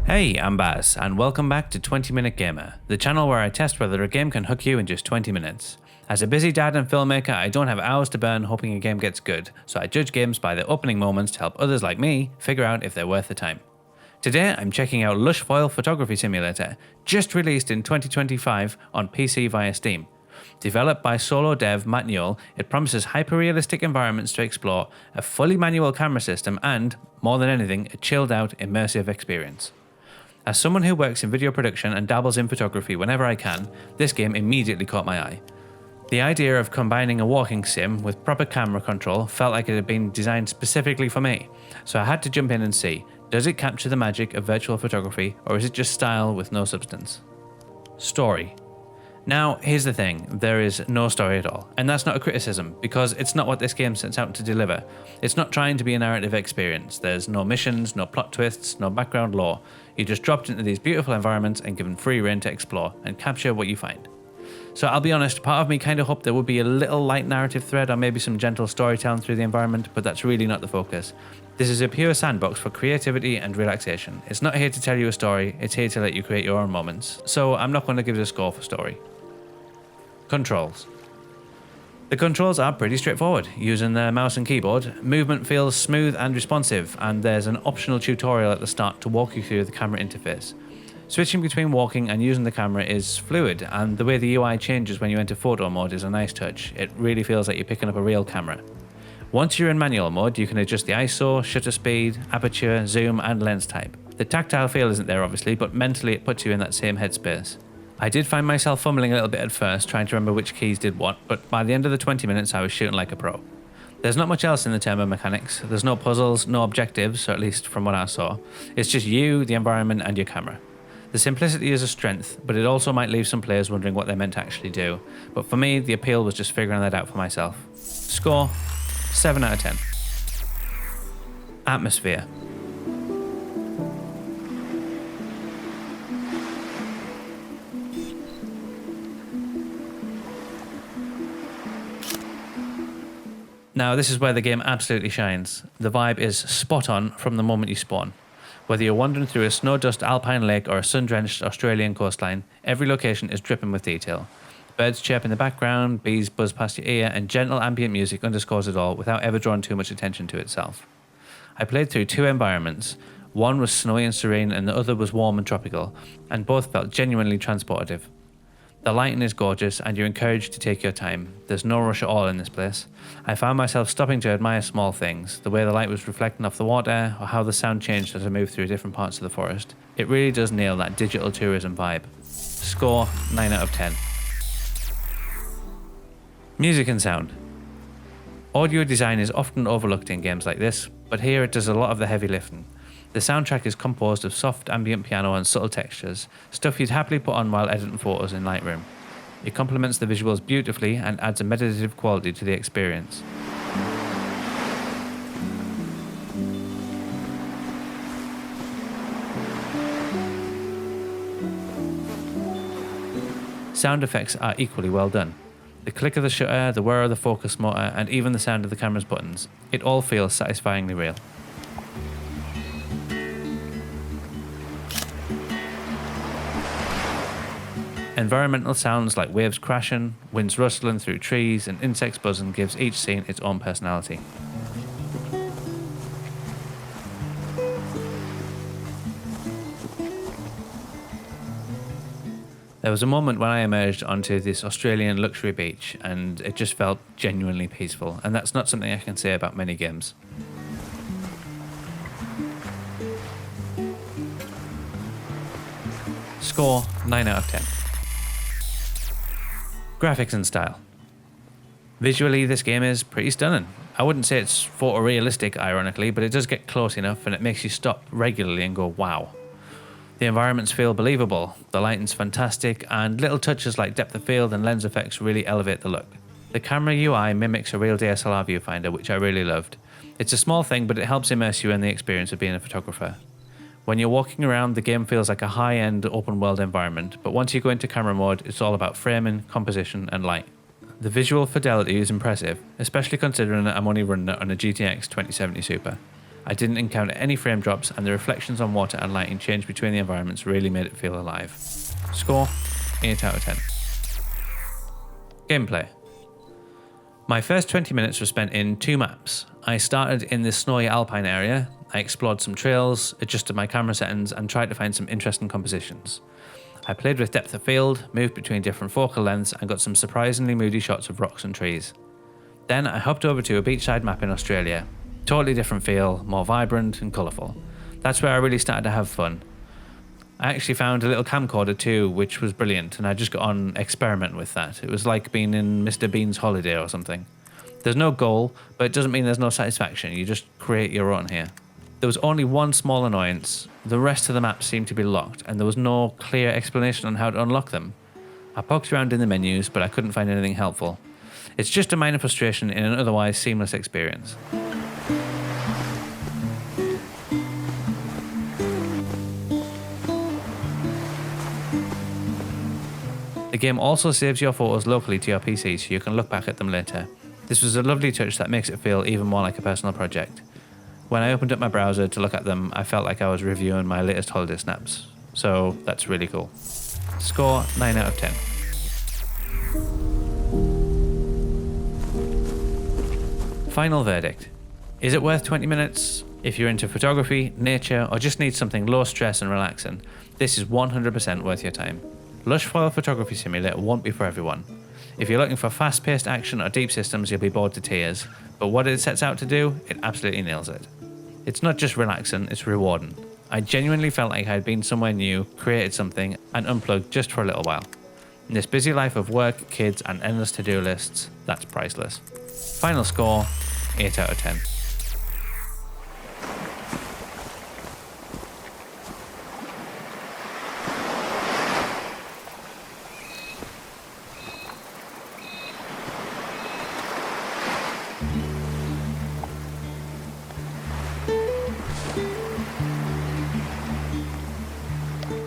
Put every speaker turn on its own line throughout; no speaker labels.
Hey, I'm Baz, and welcome back to 20 Minute Gamer, the channel where I test whether a game can hook you in just 20 minutes. As a busy dad and filmmaker, I don't have hours to burn hoping a game gets good, so I judge games by their opening moments to help others like me figure out if they're worth the time. Today, I'm checking out Lushfoil Photography Simulator, just released in 2025 on PC via Steam. Developed by solo dev Matt Newell, it promises hyper-realistic environments to explore, a fully manual camera system, and, more than anything, a chilled-out, immersive experience. As someone who works in video production and dabbles in photography whenever I can, this game immediately caught my eye. The idea of combining a walking sim with proper camera control felt like it had been designed specifically for me, so I had to jump in and see, does it capture the magic of virtual photography, or is it just style with no substance? Story. Now, here's the thing, there is no story at all, and that's not a criticism, because it's not what this game sets out to deliver. It's not trying to be a narrative experience. There's no missions, no plot twists, no background lore. You're just dropped into these beautiful environments and given free rein to explore and capture what you find. So I'll be honest, part of me kind of hoped there would be a little light narrative thread or maybe some gentle storytelling through the environment, but that's really not the focus. This is a pure sandbox for creativity and relaxation. It's not here to tell you a story, it's here to let you create your own moments. So I'm not going to give it a score for story. Controls. The controls are pretty straightforward. Using the mouse and keyboard, movement feels smooth and responsive, and there's an optional tutorial at the start to walk you through the camera interface. Switching between walking and using the camera is fluid, and the way the UI changes when you enter photo mode is a nice touch. It really feels like you're picking up a real camera. Once you're in manual mode, you can adjust the ISO, shutter speed, aperture, zoom, and lens type. The tactile feel isn't there obviously, but mentally it puts you in that same headspace. I did find myself fumbling a little bit at first, trying to remember which keys did what, but by the end of the 20 minutes I was shooting like a pro. There's not much else in the term of mechanics. There's no puzzles, no objectives, or at least from what I saw. It's just you, the environment, and your camera. The simplicity is a strength, but it also might leave some players wondering what they're meant to actually do. But for me, the appeal was just figuring that out for myself. Score, 7 out of 10. Atmosphere. Now, this is where the game absolutely shines. The vibe is spot on from the moment you spawn. Whether you're wandering through a snow-dust alpine lake or a sun-drenched Australian coastline, every location is dripping with detail. Birds chirp in the background, bees buzz past your ear, and gentle ambient music underscores it all without ever drawing too much attention to itself. I played through 2 environments. One was snowy and serene, and the other was warm and tropical, and both felt genuinely transportive. The lighting is gorgeous, and you're encouraged to take your time. There's no rush at all in this place. I found myself stopping to admire small things, the way the light was reflecting off the water, or how the sound changed as I moved through different parts of the forest. It really does nail that digital tourism vibe. Score, 9 out of 10. Music and sound. Audio design is often overlooked in games like this, but here it does a lot of the heavy lifting. The soundtrack is composed of soft ambient piano and subtle textures, stuff you'd happily put on while editing photos in Lightroom. It complements the visuals beautifully and adds a meditative quality to the experience. Sound effects are equally well done. The click of the shutter, the whir of the focus motor, and even the sound of the camera's buttons, it all feels satisfyingly real. Environmental sounds like waves crashing, winds rustling through trees, and insects buzzing gives each scene its own personality. There was a moment when I emerged onto this Australian luxury beach, and it just felt genuinely peaceful, and that's not something I can say about many games. Score, 9 out of 10. Graphics and style. Visually, this game is pretty stunning. I wouldn't say it's photorealistic, ironically, but it does get close enough and it makes you stop regularly and go, wow. The environments feel believable, the lighting's fantastic, and little touches like depth of field and lens effects really elevate the look. The camera UI mimics a real DSLR viewfinder, which I really loved. It's a small thing, but it helps immerse you in the experience of being a photographer. When you're walking around, the game feels like a high-end open-world environment, but once you go into camera mode, it's all about framing, composition, and light. The visual fidelity is impressive, especially considering that I'm only running it on a GTX 2070 Super. I didn't encounter any frame drops, and the reflections on water and lighting change between the environments really made it feel alive. Score, 8 out of 10. Gameplay. My first 20 minutes were spent in 2 maps. I started in this snowy alpine area. I explored some trails, adjusted my camera settings, and tried to find some interesting compositions. I played with depth of field, moved between different focal lengths, and got some surprisingly moody shots of rocks and trees. Then I hopped over to a beachside map in Australia. Totally different feel, more vibrant and colourful. That's where I really started to have fun. I actually found a little camcorder too, which was brilliant, and I just got on experimenting with that. It was like being in Mr. Bean's holiday or something. There's no goal, but it doesn't mean there's no satisfaction. You just create your own here. There was only one small annoyance. The rest of the map seemed to be locked, and there was no clear explanation on how to unlock them. I poked around in the menus, but I couldn't find anything helpful. It's just a minor frustration in an otherwise seamless experience. The game also saves your photos locally to your PC so you can look back at them later. This was a lovely touch that makes it feel even more like a personal project. When I opened up my browser to look at them, I felt like I was reviewing my latest holiday snaps. So that's really cool. Score, 9 out of 10. Final verdict. Is it worth 20 minutes? If you're into photography, nature, or just need something low stress and relaxing, this is 100% worth your time. Lushfoil Photography Simulator won't be for everyone. If you're looking for fast-paced action or deep systems, you'll be bored to tears. But what it sets out to do, it absolutely nails it. It's not just relaxing, it's rewarding. I genuinely felt like I'd been somewhere new, created something, and unplugged just for a little while. In this busy life of work, kids, and endless to-do lists, that's priceless. Final score, 8 out of 10.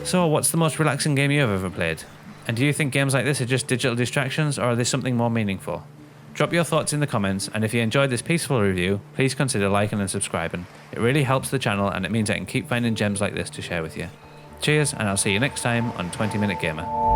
So, what's the most relaxing game you've ever played? And do you think games like this are just digital distractions, or are they something more meaningful? Drop your thoughts in the comments, and if you enjoyed this peaceful review, please consider liking and subscribing. It really helps the channel, and it means I can keep finding gems like this to share with you. Cheers, and I'll see you next time on 20 Minute Gamer.